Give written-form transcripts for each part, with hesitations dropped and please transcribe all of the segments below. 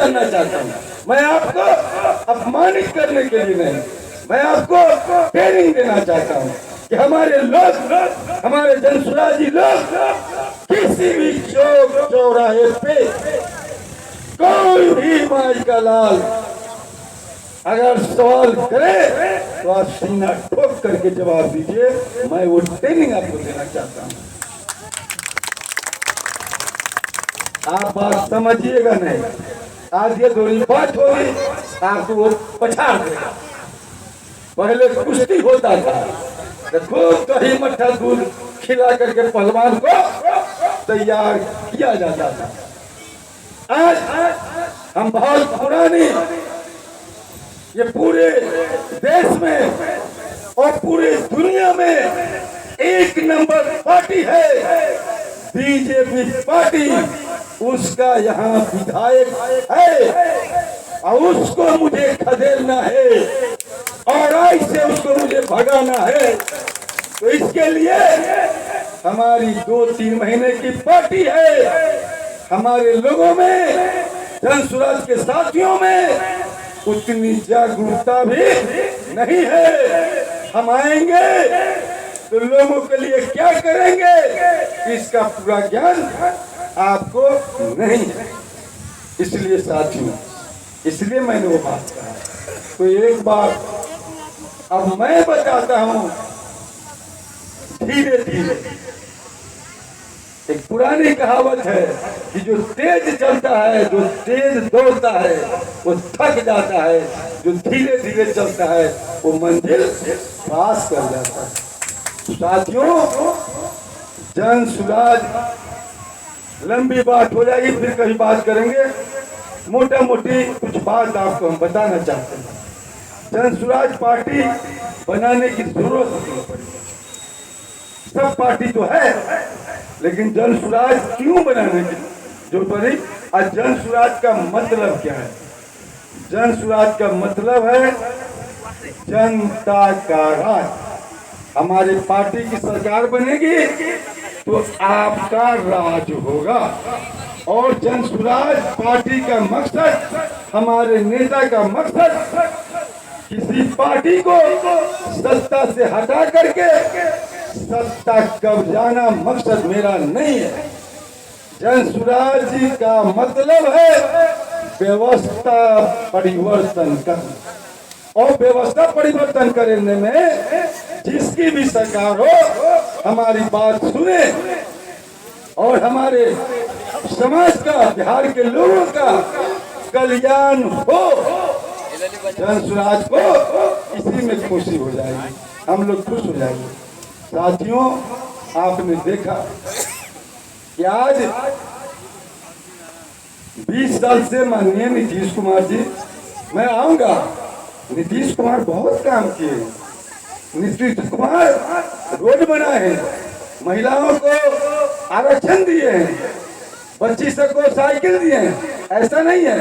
जानना चाहता हूँ। मैं आपको अपमानित करने के लिए नहीं, मैं आपको ट्रेनिंग देना चाहता हूँ कि हमारे लोग, हमारे जनसुराजी लोग किसी भी चौक चौराहे पे कोई भी माई का लाल अगर सवाल करे तो आप सीना ठोक करके जवाब दीजिए। मैं वो ट्रेनिंग आपको देना चाहता हूँ। आप बात समझिएगा नहीं, आज ये थोड़ी बात होगी आपको वो पछाड़ देगा। पहले कुश्ती होता था तो खूब दही मट्ठा दूध खिला करके पहलवान को तैयार किया जाता था। आज हम बहुत पुरानी, ये पूरे देश में और पूरी दुनिया में एक नंबर पार्टी है बीजेपी पार्टी। उसका यहाँ विधायक है और उसको मुझे खदेड़ना है और आज से उसको मुझे भगाना है। तो इसके लिए हमारी 2-3 महीने की पार्टी है। हमारे लोगों में, जनसुराज के साथियों में उतनी जागरूकता भी नहीं है। हम आएंगे तो लोगों के लिए क्या करेंगे इसका पूरा ज्ञान आपको नहीं है। इसलिए साथियों, इसलिए मैंने वो बात कहा। तो एक बार अब मैं बताता हूं धीरे धीरे। एक पुरानी कहावत है कि जो तेज चलता है, जो तेज दौड़ता है वो थक जाता है, जो धीरे धीरे चलता है वो मंजिल पास कर जाता है। साथियों, जनसुराज लंबी बात हो जाएगी, फिर कहीं बात करेंगे। मोटा मोटी कुछ बात आपको हम बताना चाहते हैं। जनसुराज पार्टी बनाने की जरूरत नहीं पड़ी। सब पार्टी तो है, लेकिन जनसुराज क्यों बनाने की जो पड़ी? आज जनसुराज का मतलब क्या है? जनसुराज का मतलब है जनता का राज। हमारी पार्टी की सरकार बनेगी तो आपका राज होगा। और जनसुराज पार्टी का मकसद, हमारे नेता का मकसद किसी पार्टी को सत्ता से हटा करके सत्ता कब्जाना मकसद मेरा नहीं है। जनसुराज जी का मतलब है व्यवस्था परिवर्तन करना, और व्यवस्था परिवर्तन करने में जिसकी भी सरकार हो हमारी बात सुने और हमारे समाज का, बिहार के लोगों का कल्याण हो। जनसुराज को इसी में खुशी हो जाएगी, हम लोग खुश हो जाएंगे। साथियों, आपने देखा कि आज 20 साल से माननीय नीतीश कुमार जी, मैं आऊंगा, नीतीश कुमार बहुत काम किए। नीतीश कुमार रोड बनाए हैं, महिलाओं को आरक्षण दिए हैं, बच्ची सबको साइकिल दिए हैं, ऐसा नहीं है,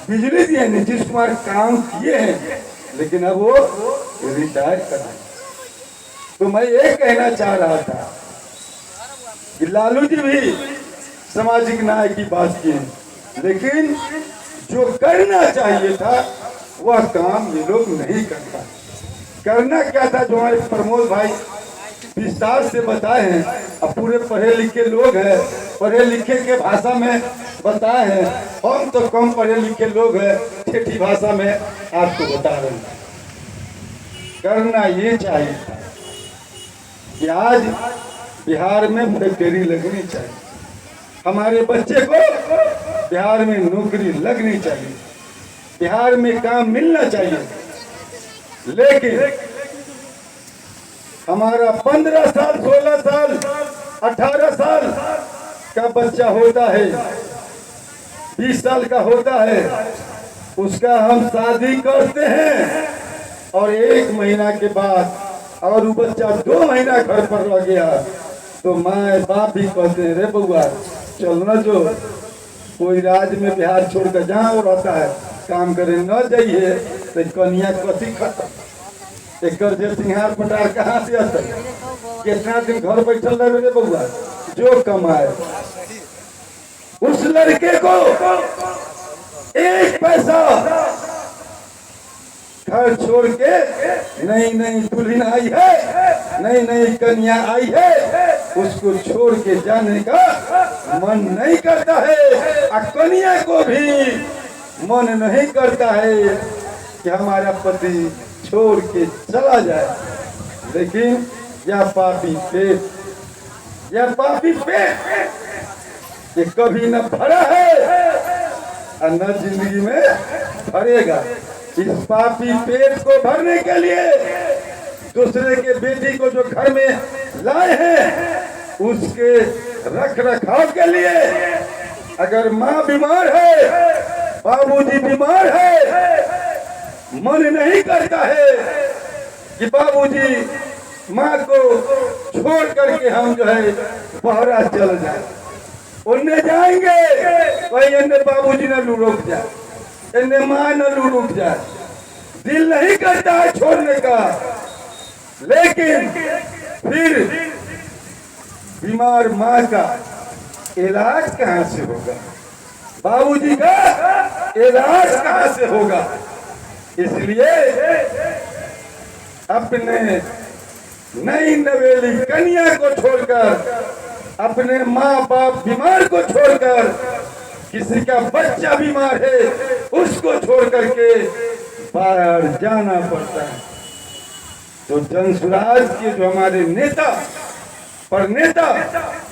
बिजली दिए। नीतीश कुमार काम किए हैं, लेकिन अब वो रिटायर कर रहे। तो मैं ये कहना चाह रहा था कि लालू जी भी सामाजिक न्याय की बात की, लेकिन जो करना चाहिए था वह काम ये लोग नहीं करता। करना क्या था, जो हमारे प्रमोद भाई विस्तार से बताए हैं। अब पूरे पढ़े लिखे लोग हैं, पढ़े लिखे के भाषा में बताए हैं। हम तो कम पढ़े लिखे लोग हैं, ठेठी भाषा में आपको बता रहे हैं। करना ये चाहिए था कि आज बिहार में फैक्ट्री लगनी चाहिए, हमारे बच्चे को बिहार में नौकरी लगनी चाहिए, बिहार में काम मिलना चाहिए। लेकिन हमारा 15 साल, 16 साल, 18 साल का बच्चा होता है, 20 साल का होता है, उसका हम शादी करते हैं और 1 महीना के बाद और वो बच्चा 2 महीना घर पर रह गया तो माँ बाप भी कहते हैं, रे बउआ चलना, जो कोई राज्य में बिहार छोड़कर जहाँ वो रहता है काम करे न जाइए तो कन्या कथी खत्म। एक सिंहार पटार कहाँ से आता, कितना दिन घर बैठल रहे रे बउआ, जो कमाए। उस लड़के को पैसा घर छोड़ के नई नई दुल्हन आई है, नई नई कन्या आई है, उसको छोड़ के जाने का मन नहीं करता है। और कन्या को भी मन नहीं करता है कि हमारा पति छोड़ के चला जाए। लेकिन यह पापी पेट, यह पापी पेट ये कभी न भरा है और न जिंदगी में भरेगा। इस पापी पेट को भरने के लिए दूसरे के बेटी को जो घर में लाए हैं उसके रख रखाव के लिए, अगर माँ बीमार है, बाबूजी बीमार है, मन नहीं करता है कि बाबूजी माँ को छोड़ करके हम जो है बहरा चल जाए। उन्हें जाएंगे वही अन्य बाबूजी न रुक जाए, इन्हें माँ न रुक जाए, दिल नहीं करता है छोड़ने का। लेकिन फिर बीमार माँ का इलाज कहाँ से होगा, बाबूजी का इलाज कहाँ से होगा। इसलिए अपने नई नवेली कन्या को छोड़कर, अपने माँ बाप बीमार को छोड़कर, किसी का बच्चा बीमार है उसको छोड़ करके बाहर जाना पड़ता है। तो जनसुराज के जो हमारे नेता पर नेता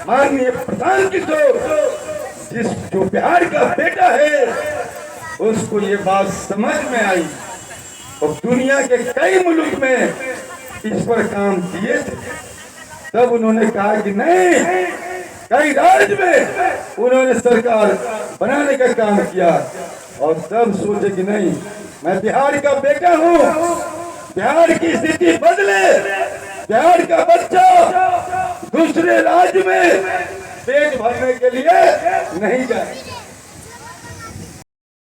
माननीय प्रधान किशोर, जो बिहार का बेटा है, उसको ये बात समझ में आई और दुनिया के कई मुल्क में इस पर काम किए थे। तब उन्होंने कहा कि नहीं, कई राज्य में उन्होंने सरकार बनाने का काम किया और तब सोचे कि नहीं, मैं बिहार का बेटा हूँ, बिहार की स्थिति बदले, बिहार का बच्चा दूसरे राज्य में पेट भरने के लिए नहीं जाए।